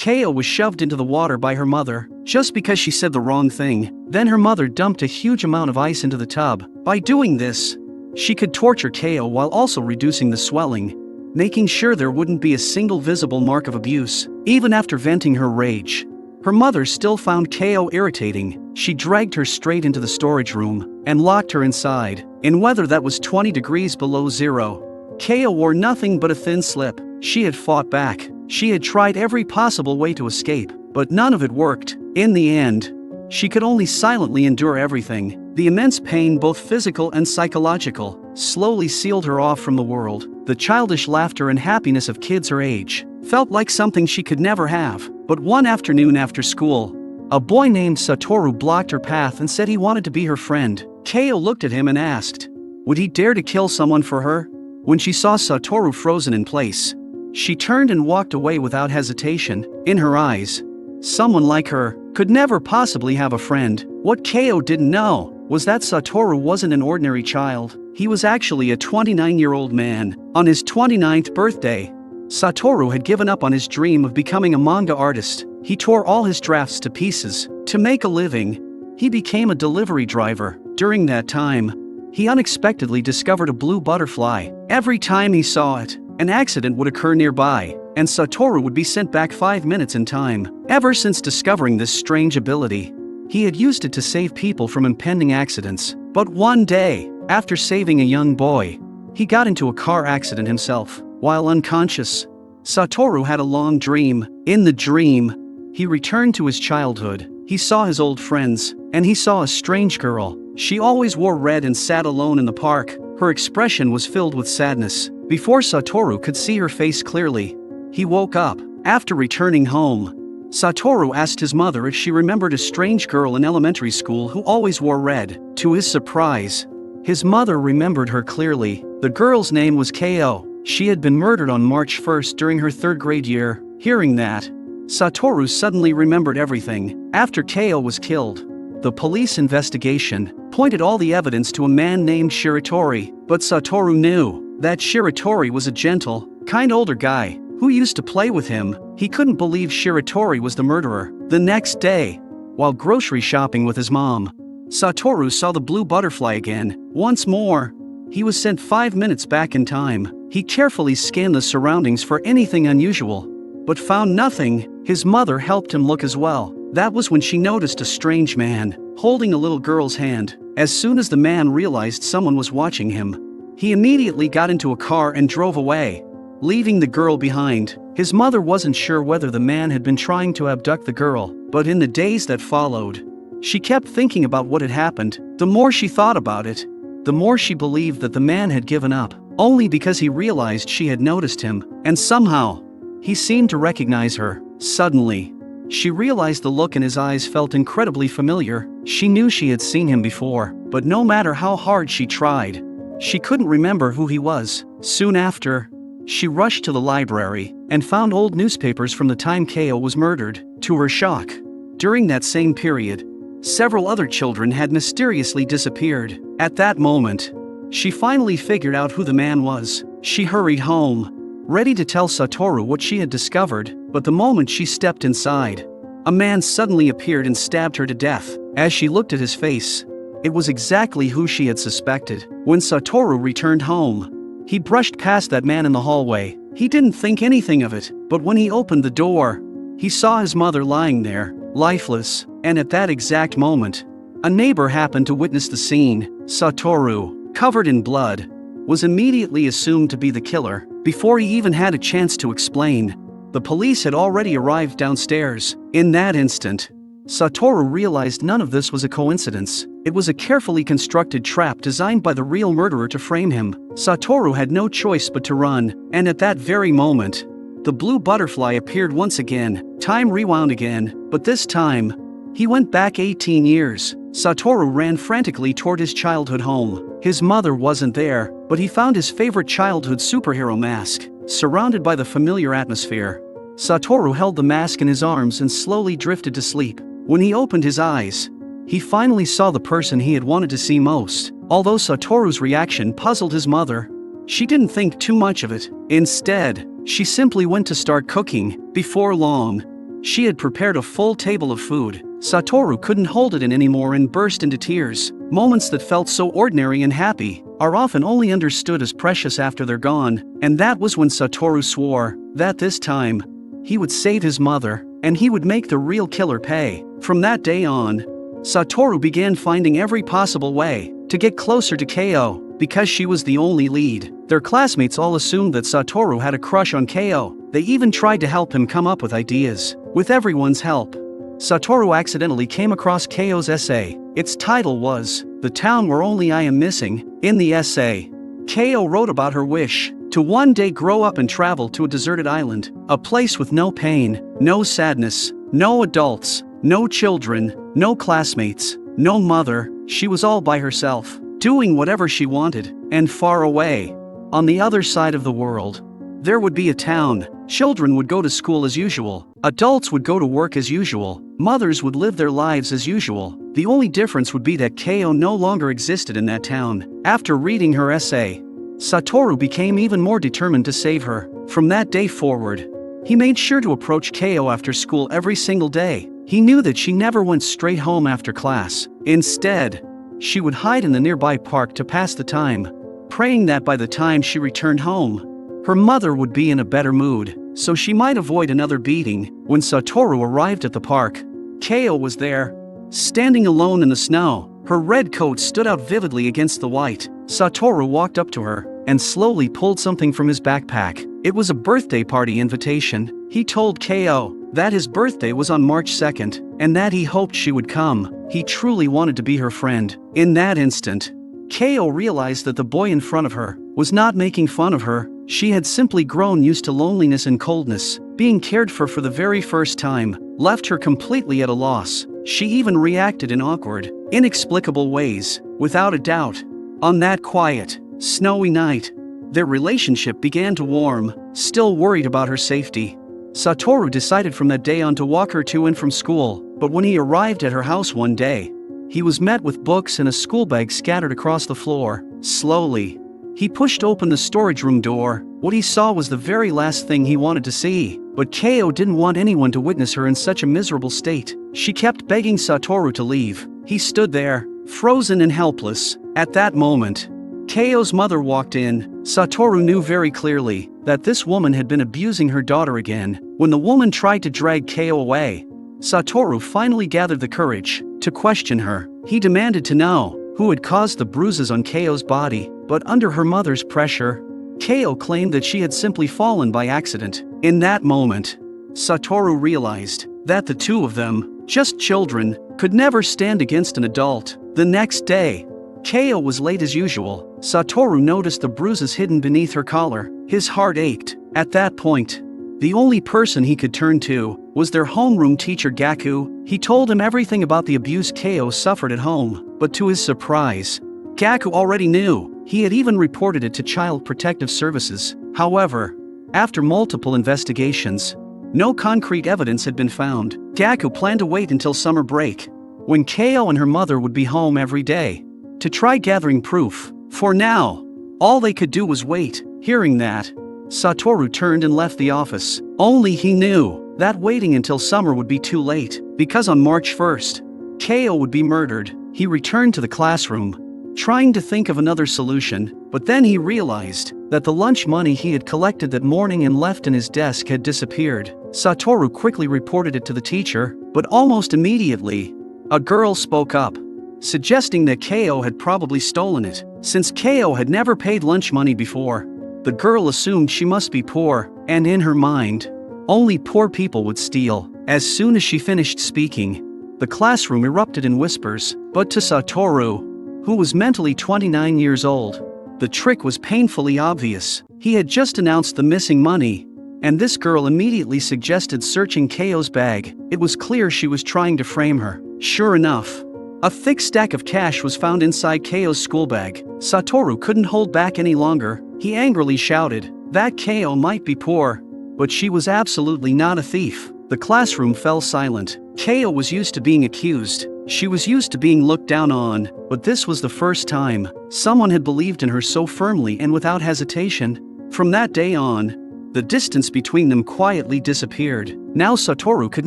Keo was shoved into the water by her mother, just because she said the wrong thing. Then her mother dumped a huge amount of ice into the tub. By doing this, she could torture Keo while also reducing the swelling, making sure there wouldn't be a single visible mark of abuse. Even after venting her rage, her mother still found Keo irritating. She dragged her straight into the storage room and locked her inside, in weather that was 20 degrees below zero. Keo wore nothing but a thin slip. She had fought back. She had tried every possible way to escape, but none of it worked. In the end, she could only silently endure everything. The immense pain, both physical and psychological, slowly sealed her off from the world. The childish laughter and happiness of kids her age felt like something she could never have. But one afternoon after school, a boy named Sattoru blocked her path and said he wanted to be her friend. Keo looked at him and asked, would he dare to kill someone for her? When she saw Sattoru frozen in place, she turned and walked away without hesitation. In her eyes, someone like her could never possibly have a friend. What Keo didn't know was that Sattoru wasn't an ordinary child. He was actually a 29-year-old man. On his 29th birthday, Sattoru had given up on his dream of becoming a manga artist. He tore all his drafts to pieces. To make a living, he became a delivery driver. During that time, he unexpectedly discovered a blue butterfly. Every time he saw it, an accident would occur nearby, and Sattoru would be sent back 5 minutes in time. Ever since discovering this strange ability, he had used it to save people from impending accidents. But one day, after saving a young boy, he got into a car accident himself. While unconscious, Sattoru had a long dream. In the dream, he returned to his childhood. He saw his old friends, and he saw a strange girl. She always wore red and sat alone in the park. Her expression was filled with sadness. Before Sattoru could see her face clearly, he woke up. After returning home, Sattoru asked his mother if she remembered a strange girl in elementary school who always wore red. To his surprise, his mother remembered her clearly. The girl's name was Keo. She had been murdered on March 1st during her 3rd grade year. Hearing that, Sattoru suddenly remembered everything. After Keo was killed, the police investigation pointed all the evidence to a man named Shiratori. But Sattoru knew that Shiratori was a gentle, kind older guy who used to play with him. He couldn't believe Shiratori was the murderer. The next day, while grocery shopping with his mom, Sattoru saw the blue butterfly again. Once more, he was sent 5 minutes back in time. He carefully scanned the surroundings for anything unusual, but found nothing. His mother helped him look as well. That was when she noticed a strange man holding a little girl's hand. As soon as the man realized someone was watching him, he immediately got into a car and drove away, leaving the girl behind. His mother wasn't sure whether the man had been trying to abduct the girl, but in the days that followed, she kept thinking about what had happened. The more she thought about it, the more she believed that the man had given up, only because he realized she had noticed him, and somehow, he seemed to recognize her. Suddenly, she realized the look in his eyes felt incredibly familiar. She knew she had seen him before, but no matter how hard she tried, she couldn't remember who he was. Soon after, she rushed to the library and found old newspapers from the time Keo was murdered. To her shock, during that same period, several other children had mysteriously disappeared. At that moment, she finally figured out who the man was. She hurried home, ready to tell Sattoru what she had discovered, but the moment she stepped inside, a man suddenly appeared and stabbed her to death. As she looked at his face, it was exactly who she had suspected. When Sattoru returned home, he brushed past that man in the hallway. He didn't think anything of it, but when he opened the door, he saw his mother lying there, lifeless, and at that exact moment, a neighbor happened to witness the scene. Sattoru, covered in blood, was immediately assumed to be the killer. Before he even had a chance to explain, the police had already arrived downstairs. In that instant, Sattoru realized none of this was a coincidence. It was a carefully constructed trap designed by the real murderer to frame him. Sattoru had no choice but to run, and at that very moment, the blue butterfly appeared once again. Time rewound again, but this time, he went back 18 years. Sattoru ran frantically toward his childhood home. His mother wasn't there, but he found his favorite childhood superhero mask, surrounded by the familiar atmosphere. Sattoru held the mask in his arms and slowly drifted to sleep. When he opened his eyes, he finally saw the person he had wanted to see most. Although Satoru's reaction puzzled his mother, she didn't think too much of it. Instead, she simply went to start cooking. Before long, She had prepared a full table of food. Sattoru couldn't hold it in anymore and burst into tears. Moments that felt so ordinary and happy are often only understood as precious after they're gone, and that was when Sattoru swore that this time, he would save his mother, and he would make the real killer pay. From that day on, Sattoru began finding every possible way to get closer to Ko, because she was the only lead. Their classmates all assumed that Sattoru had a crush on Ko. They even tried to help him come up with ideas. With everyone's help, Sattoru accidentally came across Ko's essay. Its title was, "The Town Where Only I Am Missing." In the essay, Ko wrote about her wish to one day grow up and travel to a deserted island, a place with no pain, no sadness, no adults, no children, no classmates, no mother. She was all by herself, doing whatever she wanted, and far away, on the other side of the world, there would be a town. Children would go to school as usual, adults would go to work as usual, mothers would live their lives as usual. The only difference would be that Ko no longer existed in that town. After reading her essay, Sattoru became even more determined to save her. From that day forward, he made sure to approach Ko after school every single day. He knew that she never went straight home after class. Instead, she would hide in the nearby park to pass the time, praying that by the time she returned home, her mother would be in a better mood, so she might avoid another beating. When Sattoru arrived at the park, Ko was there, standing alone in the snow. Her red coat stood out vividly against the white. Sattoru walked up to her and slowly pulled something from his backpack. It was a birthday party invitation. He told Ko that his birthday was on March 2nd, and that he hoped she would come. He truly wanted to be her friend. In that instant, Ko realized that the boy in front of her was not making fun of her. She had simply grown used to loneliness and coldness. Being cared for the very first time left her completely at a loss. She even reacted in awkward, inexplicable ways. Without a doubt, on that quiet, snowy night, their relationship began to warm. Still worried about her safety, Sattoru decided from that day on to walk her to and from school. But when he arrived at her house one day, he was met with books and a school bag scattered across the floor. Slowly, he pushed open the storage room door. What he saw was the very last thing he wanted to see. But Ko didn't want anyone to witness her in such a miserable state. She kept begging Sattoru to leave. He stood there, frozen and helpless. At that moment, Ko's mother walked in. Sattoru knew very clearly that this woman had been abusing her daughter again. When the woman tried to drag Ko away, Sattoru finally gathered the courage to question her. He demanded to know who had caused the bruises on Ko's body, but under her mother's pressure, Ko claimed that she had simply fallen by accident. In that moment, Sattoru realized that the two of them, just children, could never stand against an adult. The next day, Ko was late as usual. Sattoru noticed the bruises hidden beneath her collar. His heart ached. At that point, the only person he could turn to was their homeroom teacher Gaku. He told him everything about the abuse Ko suffered at home, but to his surprise, Gaku already knew. He had even reported it to Child Protective Services. However, after multiple investigations, no concrete evidence had been found. Gaku planned to wait until summer break, when Ko and her mother would be home every day, to try gathering proof. For now, all they could do was wait. Hearing that, Sattoru turned and left the office. Only he knew that waiting until summer would be too late, because on March 1st, Ko would be murdered. He returned to the classroom, trying to think of another solution, but then he realized that the lunch money he had collected that morning and left in his desk had disappeared. Sattoru quickly reported it to the teacher, but almost immediately, a girl spoke up, suggesting that Ko had probably stolen it. Since Ko had never paid lunch money before, the girl assumed she must be poor, and in her mind, only poor people would steal. As soon as she finished speaking, the classroom erupted in whispers, but to Sattoru, who was mentally 29 years old, the trick was painfully obvious. He had just announced the missing money, and this girl immediately suggested searching Ko's bag. It was clear she was trying to frame her. Sure enough, a thick stack of cash was found inside Ko's school bag. Sattoru couldn't hold back any longer. He angrily shouted that Ko might be poor, but she was absolutely not a thief. The classroom fell silent. Ko was used to being accused. She was used to being looked down on, but this was the first time someone had believed in her so firmly and without hesitation. From that day on, the distance between them quietly disappeared. Now Sattoru could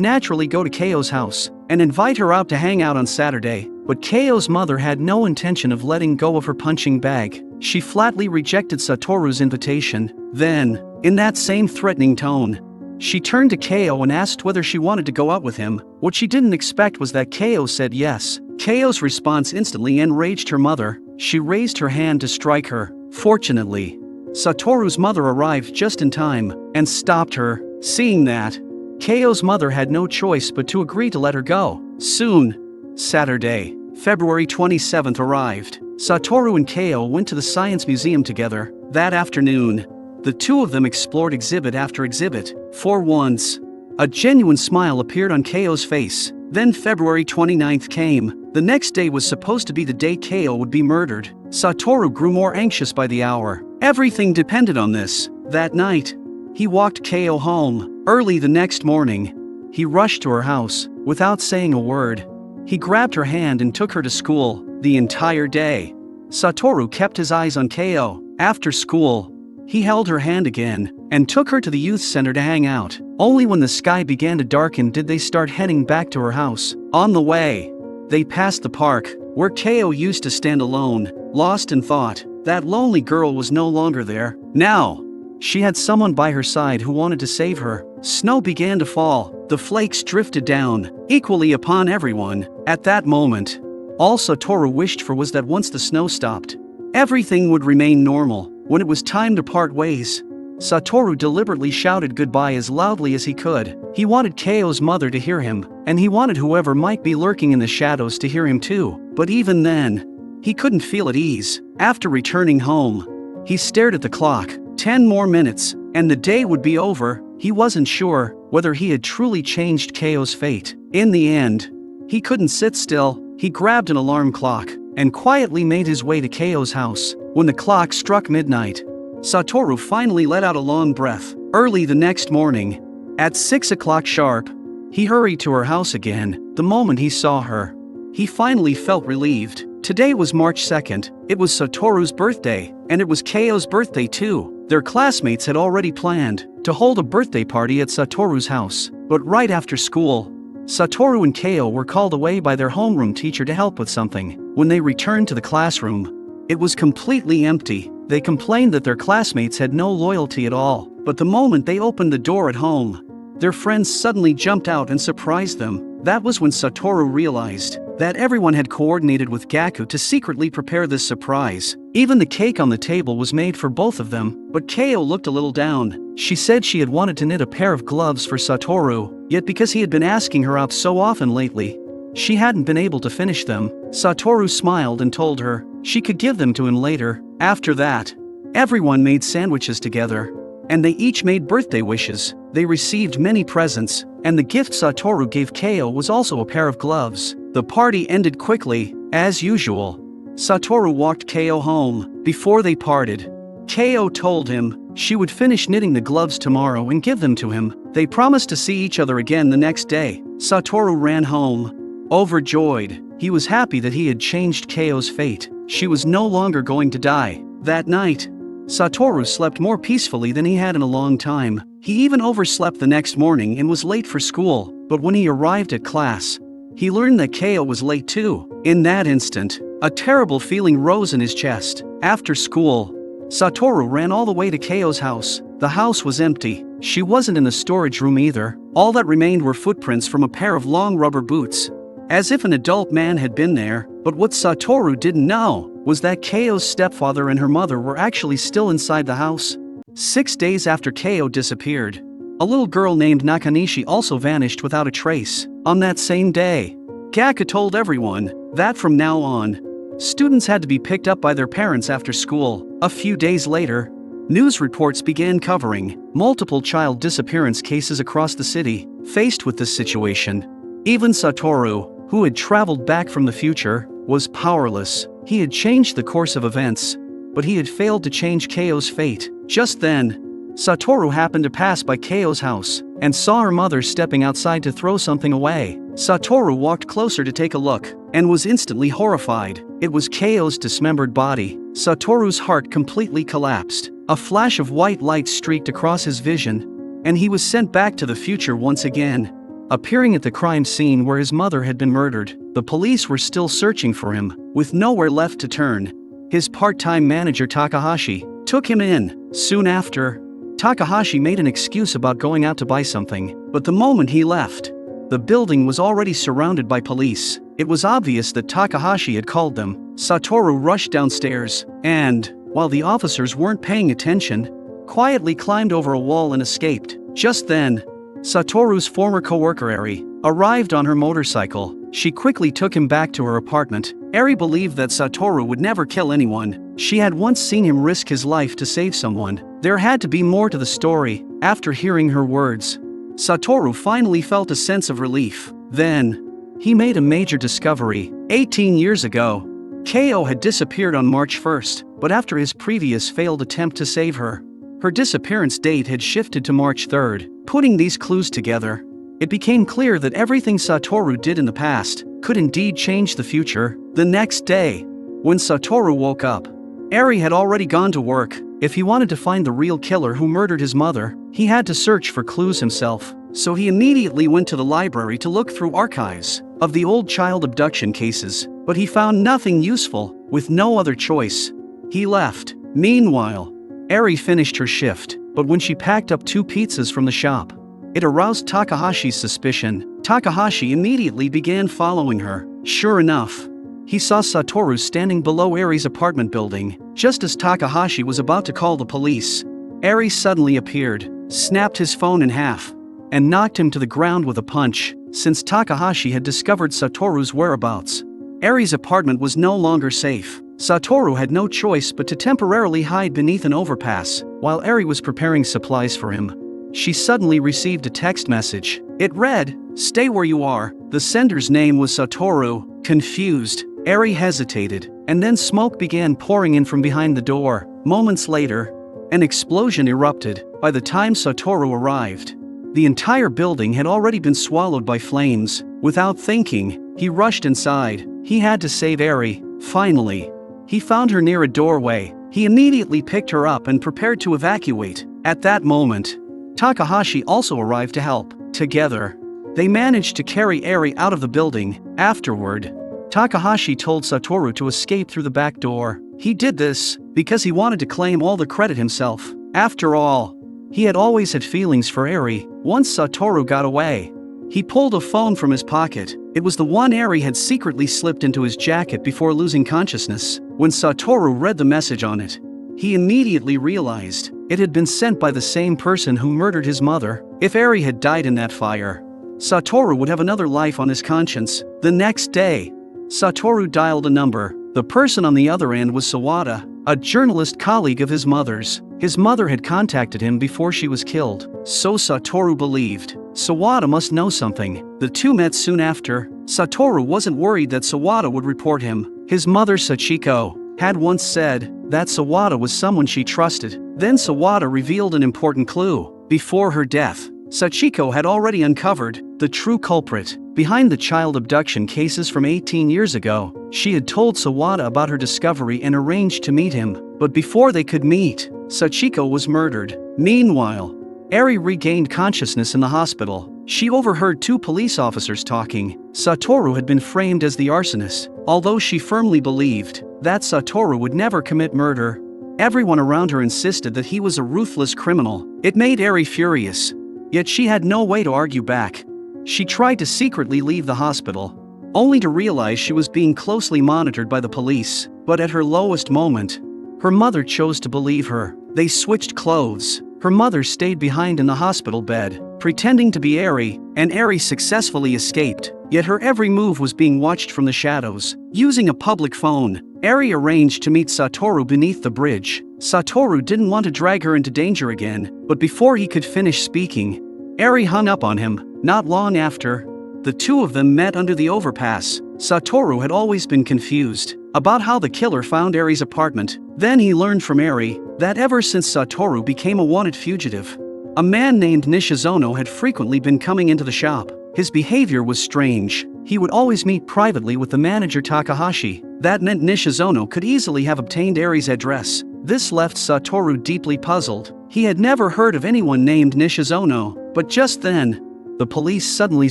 naturally go to Keio's house and invite her out to hang out on Saturday, but Keio's mother had no intention of letting go of her punching bag. She flatly rejected Sattoru's invitation. Then, in that same threatening tone, she turned to Keio and asked whether she wanted to go out with him. What she didn't expect was that Keio said yes. Keio's response instantly enraged her mother. She raised her hand to strike her. Fortunately, Sattoru's mother arrived just in time and stopped her. Seeing that, Keio's mother had no choice but to agree to let her go. Soon, Saturday, February 27th arrived. Sattoru and Keio went to the Science Museum together. That afternoon, the two of them explored exhibit after exhibit. For once, a genuine smile appeared on Keio's face. Then February 29th came. The next day was supposed to be the day Keio would be murdered. Sattoru grew more anxious by the hour. Everything depended on this. That night, he walked Keio home. Early the next morning, he rushed to her house without saying a word. He grabbed her hand and took her to school. The entire day, Sattoru kept his eyes on Keio. After school, he held her hand again and took her to the youth center to hang out. Only when the sky began to darken did they start heading back to her house. On the way, they passed the park, where Keio used to stand alone, lost in thought. That lonely girl was no longer there. Now, she had someone by her side who wanted to save her. Snow began to fall. The flakes drifted down, equally upon everyone. At that moment, all Sattoru wished for was that once the snow stopped, everything would remain normal. When it was time to part ways, Sattoru deliberately shouted goodbye as loudly as he could. He wanted Keio's mother to hear him, and he wanted whoever might be lurking in the shadows to hear him too. But even then, he couldn't feel at ease. After returning home, he stared at the clock. 10 more minutes, and the day would be over. He wasn't sure whether he had truly changed Keio's fate. In the end, he couldn't sit still. He grabbed an alarm clock and quietly made his way to Keio's house. When the clock struck midnight, Sattoru finally let out a long breath. Early the next morning, at 6 o'clock sharp, he hurried to her house again. The moment he saw her, he finally felt relieved. Today was March 2nd. It was Sattoru's birthday, and it was Keio's birthday too. Their classmates had already planned to hold a birthday party at Sattoru's house. But right after school, Sattoru and Keio were called away by their homeroom teacher to help with something. When they returned to the classroom, it was completely empty. They complained that their classmates had no loyalty at all. But the moment they opened the door at home, their friends suddenly jumped out and surprised them. That was when Sattoru realized that everyone had coordinated with Gaku to secretly prepare this surprise. Even the cake on the table was made for both of them. But Keio looked a little down. She said she had wanted to knit a pair of gloves for Sattoru, yet because he had been asking her out so often lately, she hadn't been able to finish them. Sattoru smiled and told her she could give them to him later. After that, everyone made sandwiches together, and they each made birthday wishes. They received many presents, and the gift Sattoru gave Keio was also a pair of gloves. The party ended quickly, as usual. Sattoru walked Keio home. Before they parted, Keio told him she would finish knitting the gloves tomorrow and give them to him. They promised to see each other again the next day. Sattoru ran home, overjoyed. He was happy that he had changed Keio's fate. She was no longer going to die. That night, Sattoru slept more peacefully than he had in a long time. He even overslept the next morning and was late for school. But when he arrived at class, he learned that Keio was late too. In that instant, a terrible feeling rose in his chest. After school, Sattoru ran all the way to Keio's house. The house was empty. She wasn't in the storage room either. All that remained were footprints from a pair of long rubber boots, as if an adult man had been there. But what Sattoru didn't know was that Keio's stepfather and her mother were actually still inside the house. 6 days after Keio disappeared, a little girl named Nakanishi also vanished without a trace. On that same day, Gaku told everyone that from now on, students had to be picked up by their parents after school. A few days later, news reports began covering multiple child disappearance cases across the city. Faced with this situation, even Sattoru, who had traveled back from the future, was powerless. He had changed the course of events, but he had failed to change Keio's fate. Just then, Sattoru happened to pass by Keio's house and saw her mother stepping outside to throw something away. Sattoru walked closer to take a look and was instantly horrified. It was Keio's dismembered body. Satoru's heart completely collapsed. A flash of white light streaked across his vision, and he was sent back to the future once again. Appearing at the crime scene where his mother had been murdered, the police were still searching for him, with nowhere left to turn. His part-time manager Takahashi took him in. Soon after, Takahashi made an excuse about going out to buy something, but the moment he left, the building was already surrounded by police. It was obvious that Takahashi had called them. Sattoru rushed downstairs, and, while the officers weren't paying attention, quietly climbed over a wall and escaped. Just then, Sattoru's former co-worker Arie arrived on her motorcycle. She quickly took him back to her apartment. Arie believed that Sattoru would never kill anyone. She had once seen him risk his life to save someone. There had to be more to the story. After hearing her words, Sattoru finally felt a sense of relief. Then, he made a major discovery. 18 years ago, Ko had disappeared on March 1st, but after his previous failed attempt to save her, her disappearance date had shifted to March 3rd. Putting these clues together, it became clear that everything Sattoru did in the past could indeed change the future. The next day, when Sattoru woke up, Arie had already gone to work. If he wanted to find the real killer who murdered his mother, he had to search for clues himself. So he immediately went to the library to look through archives of the old child abduction cases, but he found nothing useful. With no other choice, he left. Meanwhile, Arie finished her shift, but when she packed up 2 pizzas from the shop, it aroused Takahashi's suspicion. Takahashi immediately began following her. Sure enough, he saw Sattoru standing below Arie's apartment building. Just as Takahashi was about to call the police, Arie suddenly appeared, snapped his phone in half, and knocked him to the ground with a punch. Since Takahashi had discovered Sattoru's whereabouts, Arie's apartment was no longer safe. Sattoru had no choice but to temporarily hide beneath an overpass, while Arie was preparing supplies for him. She suddenly received a text message. It read, "Stay where you are." The sender's name was Sattoru. Confused, Arie hesitated, and then smoke began pouring in from behind the door. Moments later, an explosion erupted. By the time Sattoru arrived, the entire building had already been swallowed by flames. Without thinking, he rushed inside. He had to save Arie. Finally, he found her near a doorway. He immediately picked her up and prepared to evacuate. At that moment, Takahashi also arrived to help. Together, they managed to carry Arie out of the building. Afterward, Takahashi told Sattoru to escape through the back door. He did this because he wanted to claim all the credit himself. After all, he had always had feelings for Arie. Once Sattoru got away, he pulled a phone from his pocket. It was the one Arie had secretly slipped into his jacket before losing consciousness. When Sattoru read the message on it, he immediately realized it had been sent by the same person who murdered his mother. If Arie had died in that fire, Sattoru would have another life on his conscience. The next day, Sattoru dialed a number. The person on the other end was Sawada, a journalist colleague of his mother's. His mother had contacted him before she was killed, so Sattoru believed Sawada must know something. The two met soon after. Sattoru wasn't worried that Sawada would report him. His mother Sachiko had once said that Sawada was someone she trusted. Then Sawada revealed an important clue. Before her death, Sachiko had already uncovered the true culprit behind the child abduction cases from 18 years ago. She had told Sawada about her discovery and arranged to meet him, but before they could meet, Sachiko was murdered. Meanwhile, Arie regained consciousness in the hospital. She overheard 2 police officers talking. Sattoru had been framed as the arsonist, although she firmly believed that Sattoru would never commit murder. Everyone around her insisted that he was a ruthless criminal. It made Arie furious, yet she had no way to argue back. She tried to secretly leave the hospital, only to realize she was being closely monitored by the police. But at her lowest moment, her mother chose to believe her. They switched clothes. Her mother stayed behind in the hospital bed, pretending to be Arie, and Arie successfully escaped. Yet her every move was being watched from the shadows. Using a public phone, Arie arranged to meet Sattoru beneath the bridge. Sattoru didn't want to drag her into danger again, but before he could finish speaking, Arie hung up on him. Not long after, the two of them met under the overpass. Sattoru had always been confused about how the killer found Arie's apartment. Then he learned from Arie that ever since Sattoru became a wanted fugitive, a man named Nishizono had frequently been coming into the shop. His behavior was strange. He would always meet privately with the manager Takahashi. That meant Nishizono could easily have obtained Arie's address. This left Sattoru deeply puzzled. He had never heard of anyone named Nishizono, but just then, the police suddenly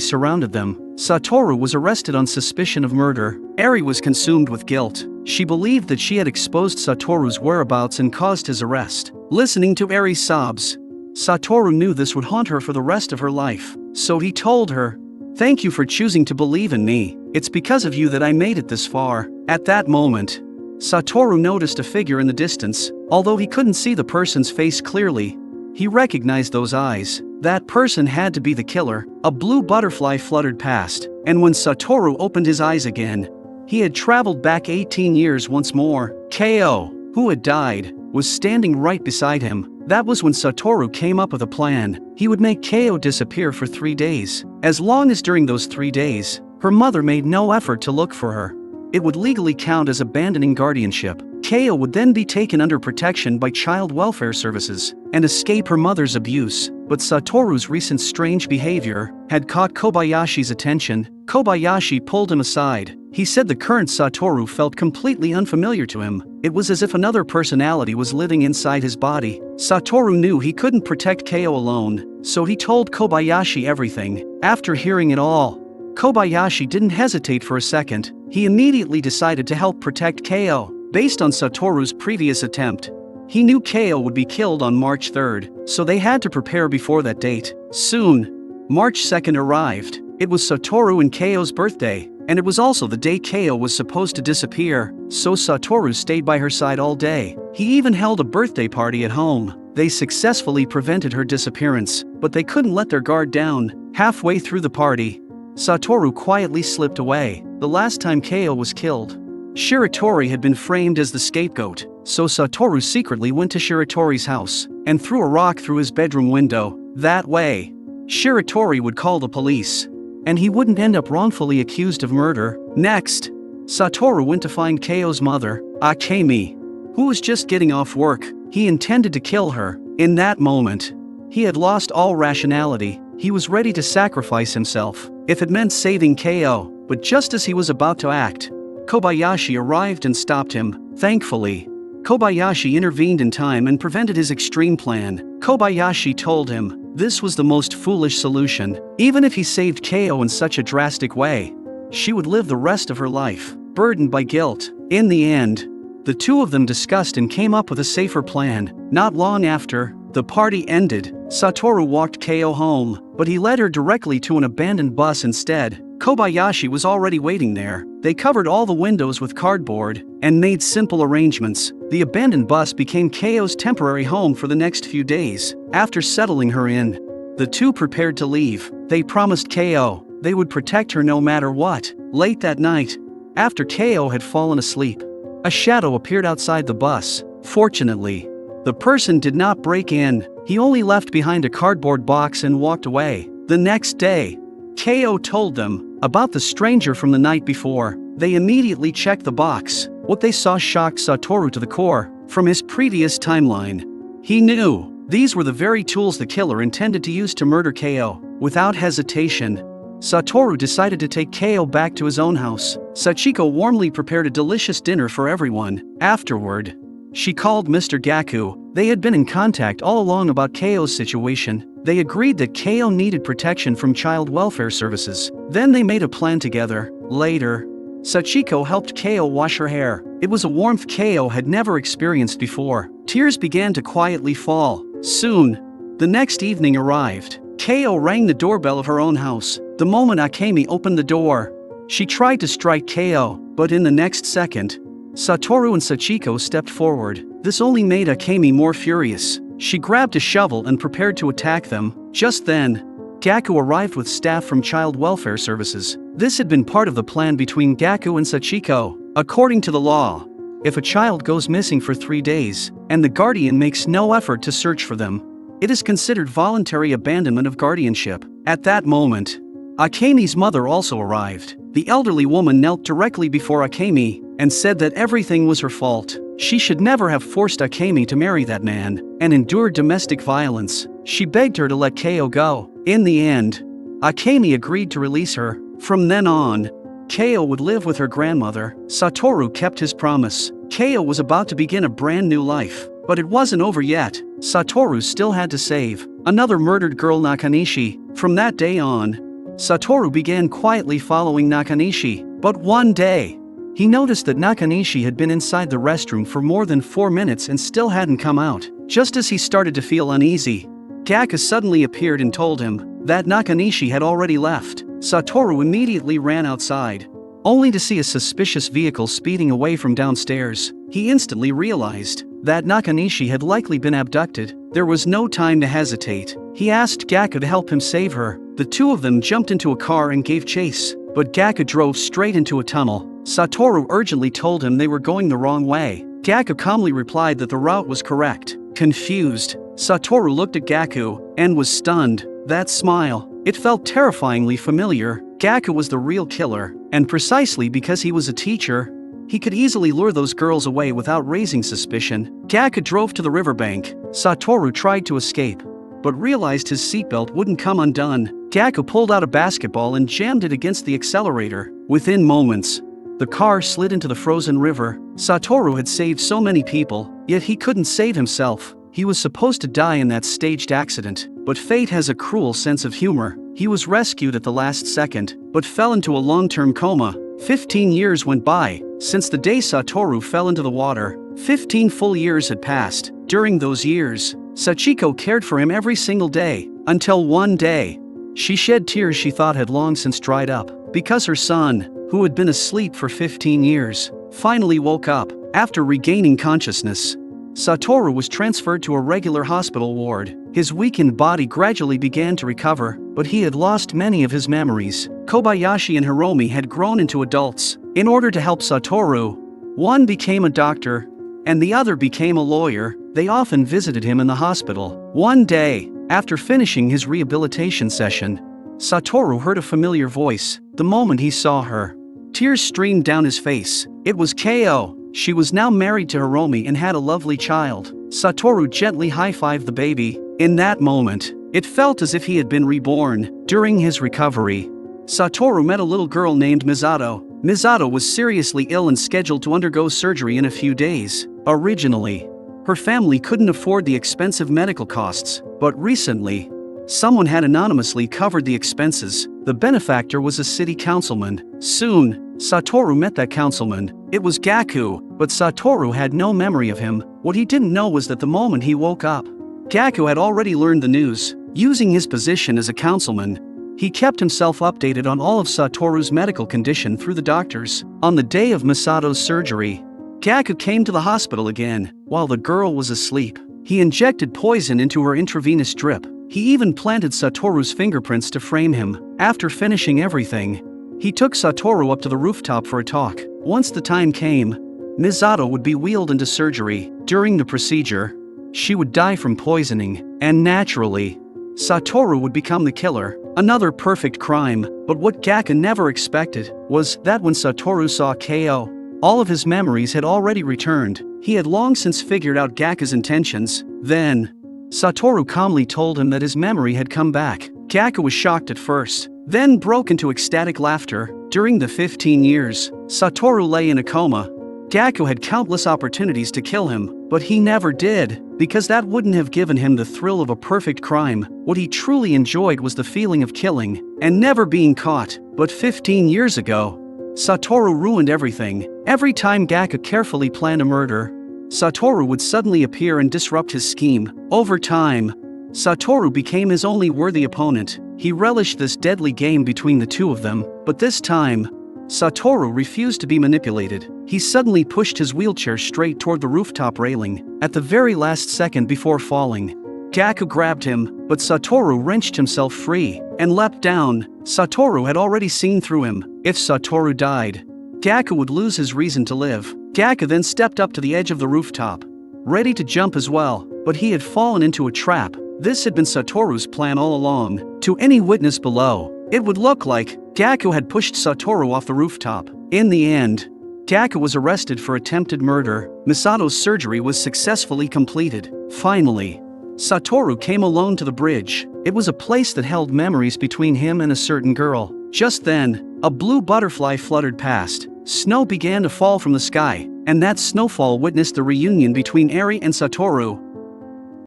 surrounded them. Sattoru was arrested on suspicion of murder. Arie was consumed with guilt. She believed that she had exposed Sattoru's whereabouts and caused his arrest. Listening to Arie's sobs, Sattoru knew this would haunt her for the rest of her life. So he told her, "Thank you for choosing to believe in me. It's because of you that I made it this far." At that moment, Sattoru noticed a figure in the distance. Although he couldn't see the person's face clearly, he recognized those eyes. That person had to be the killer. A blue butterfly fluttered past, and when Sattoru opened his eyes again, he had traveled back 18 years once more. Ko, who had died, was standing right beside him. That was when Sattoru came up with a plan. He would make Ko disappear for 3 days. As long as during those 3 days, her mother made no effort to look for her, it would legally count as abandoning guardianship. Ko would then be taken under protection by child welfare services and escape her mother's abuse. But Sattoru's recent strange behavior had caught Kobayashi's attention. Kobayashi pulled him aside. He said the current Sattoru felt completely unfamiliar to him. It was as if another personality was living inside his body. Sattoru knew he couldn't protect Ko alone, so he told Kobayashi everything. After hearing it all, Kobayashi didn't hesitate for a second. He immediately decided to help protect Ko. Based on Sattoru's previous attempt, he knew Ko would be killed on March 3rd, so they had to prepare before that date. Soon, March 2nd arrived. It was Sattoru and Ko's birthday, and it was also the day Ko was supposed to disappear, so Sattoru stayed by her side all day. He even held a birthday party at home. They successfully prevented her disappearance, but they couldn't let their guard down. Halfway through the party, Sattoru quietly slipped away. The last time Ko was killed, Shiratori had been framed as the scapegoat, so Sattoru secretly went to Shiratori's house and threw a rock through his bedroom window. That way, Shiratori would call the police, and he wouldn't end up wrongfully accused of murder. Next, Sattoru went to find Ko's mother, Akemi, who was just getting off work. He intended to kill her. In that moment, he had lost all rationality. He was ready to sacrifice himself, if it meant saving Ko. But just as he was about to act, Kobayashi arrived and stopped him. Thankfully, Kobayashi intervened in time and prevented his extreme plan. Kobayashi told him this was the most foolish solution. Even if he saved Ko in such a drastic way, she would live the rest of her life, burdened by guilt. In the end, the two of them discussed and came up with a safer plan. Not long after, the party ended. Sattoru walked Ko home, but he led her directly to an abandoned bus instead. Kobayashi was already waiting there. They covered all the windows with cardboard and made simple arrangements. The abandoned bus became Ko's temporary home for the next few days. After settling her in, the two prepared to leave. They promised Ko they would protect her no matter what. Late that night, after Ko had fallen asleep, a shadow appeared outside the bus. Fortunately, the person did not break in. He only left behind a cardboard box and walked away. The next day, Ko told them about the stranger from the night before. They immediately checked the box. What they saw shocked Sattoru to the core. From his previous timeline, he knew these were the very tools the killer intended to use to murder Ko. Without hesitation, Sattoru decided to take Ko back to his own house. Sachiko warmly prepared a delicious dinner for everyone. Afterward, she called Mr. Gaku. They had been in contact all along about Ko's situation. They agreed that Ko needed protection from child welfare services. Then they made a plan together. Later, Sachiko helped Ko wash her hair. It was a warmth Ko had never experienced before. Tears began to quietly fall. Soon, the next evening arrived. Ko rang the doorbell of her own house. The moment Akemi opened the door, she tried to strike Ko, but in the next second, Sattoru and Sachiko stepped forward. This only made Akemi more furious. She grabbed a shovel and prepared to attack them. Just then, Gaku arrived with staff from Child Welfare Services. This had been part of the plan between Gaku and Sachiko. According to the law, if a child goes missing for 3 days, and the guardian makes no effort to search for them, it is considered voluntary abandonment of guardianship. At that moment, Akemi's mother also arrived. The elderly woman knelt directly before Akemi and said that everything was her fault. She should never have forced Akemi to marry that man and endure domestic violence. She begged her to let Ko go. In the end, Akemi agreed to release her. From then on, Ko would live with her grandmother. Sattoru kept his promise. Keo was about to begin a brand new life, but it wasn't over yet. Sattoru still had to save another murdered girl, Nakanishi. From that day on, Sattoru began quietly following Nakanishi, but one day, he noticed that Nakanishi had been inside the restroom for more than 4 minutes and still hadn't come out. Just as he started to feel uneasy, Gaku suddenly appeared and told him that Nakanishi had already left. Sattoru immediately ran outside, only to see a suspicious vehicle speeding away from downstairs. He instantly realized that Nakanishi had likely been abducted. There was no time to hesitate. He asked Gaku to help him save her. The two of them jumped into a car and gave chase, but Gaku drove straight into a tunnel. Sattoru urgently told him they were going the wrong way. Gaku calmly replied that the route was correct. Confused, Sattoru looked at Gaku and was stunned. That smile, it felt terrifyingly familiar. Gaku was the real killer, and precisely because he was a teacher, he could easily lure those girls away without raising suspicion. Gaku drove to the riverbank. Sattoru tried to escape, but realized his seatbelt wouldn't come undone. Gaku pulled out a basketball and jammed it against the accelerator. Within moments, the car slid into the frozen river. Sattoru had saved so many people, yet he couldn't save himself. He was supposed to die in that staged accident, but fate has a cruel sense of humor. He was rescued at the last second, but fell into a long-term coma. 15 years went by since the day Sattoru fell into the water. 15 full years had passed. During those years, Sachiko cared for him every single day, until one day, she shed tears she thought had long since dried up, because her son, who had been asleep for 15 years, finally woke up. After regaining consciousness, Sattoru was transferred to a regular hospital ward. His weakened body gradually began to recover, but he had lost many of his memories. Kobayashi and Hiromi had grown into adults. In order to help Sattoru, one became a doctor, and the other became a lawyer. They often visited him in the hospital. One day, after finishing his rehabilitation session, Sattoru heard a familiar voice. The moment he saw her, tears streamed down his face. It was Keo. She was now married to Hiromi and had a lovely child. Sattoru gently high-fived the baby. In that moment, it felt as if he had been reborn. During his recovery, Sattoru met a little girl named Misato. Misato was seriously ill and scheduled to undergo surgery in a few days. Originally, her family couldn't afford the expensive medical costs, but recently, someone had anonymously covered the expenses. The benefactor was a city councilman. Soon, Sattoru met that councilman. It was Gaku, but Sattoru had no memory of him. What he didn't know was that the moment he woke up, Gaku had already learned the news. Using his position as a councilman, he kept himself updated on all of Sattoru's medical condition through the doctors. On the day of Misato's surgery, Gaku came to the hospital again. While the girl was asleep, he injected poison into her intravenous drip. He even planted Sattoru's fingerprints to frame him. After finishing everything, he took Sattoru up to the rooftop for a talk. Once the time came, Misato would be wheeled into surgery. During the procedure, she would die from poisoning, and naturally, Sattoru would become the killer. Another perfect crime. But what Gaku never expected was that when Sattoru saw Keo, all of his memories had already returned. He had long since figured out Gaku's intentions. Then, Sattoru calmly told him that his memory had come back. Gaku was shocked at first, then broke into ecstatic laughter. During the 15 years, Sattoru lay in a coma. Gaku had countless opportunities to kill him, but he never did, because that wouldn't have given him the thrill of a perfect crime. What he truly enjoyed was the feeling of killing, and never being caught. But 15 years ago, Sattoru ruined everything. Every time Gaku carefully planned a murder, Sattoru would suddenly appear and disrupt his scheme. Over time, Sattoru became his only worthy opponent. He relished this deadly game between the two of them, but this time, Sattoru refused to be manipulated. He suddenly pushed his wheelchair straight toward the rooftop railing. At the very last second before falling, Gaku grabbed him, but Sattoru wrenched himself free and leapt down. Sattoru had already seen through him. If Sattoru died, Gaku would lose his reason to live. Gaku then stepped up to the edge of the rooftop, ready to jump as well, but he had fallen into a trap. This had been Satoru's plan all along. To any witness below, it would look like Gaku had pushed Sattoru off the rooftop. In the end, Gaku was arrested for attempted murder. Misato's surgery was successfully completed. Finally, Sattoru came alone to the bridge. It was a place that held memories between him and a certain girl. Just then, a blue butterfly fluttered past. Snow began to fall from the sky, and that snowfall witnessed the reunion between Arie and Sattoru.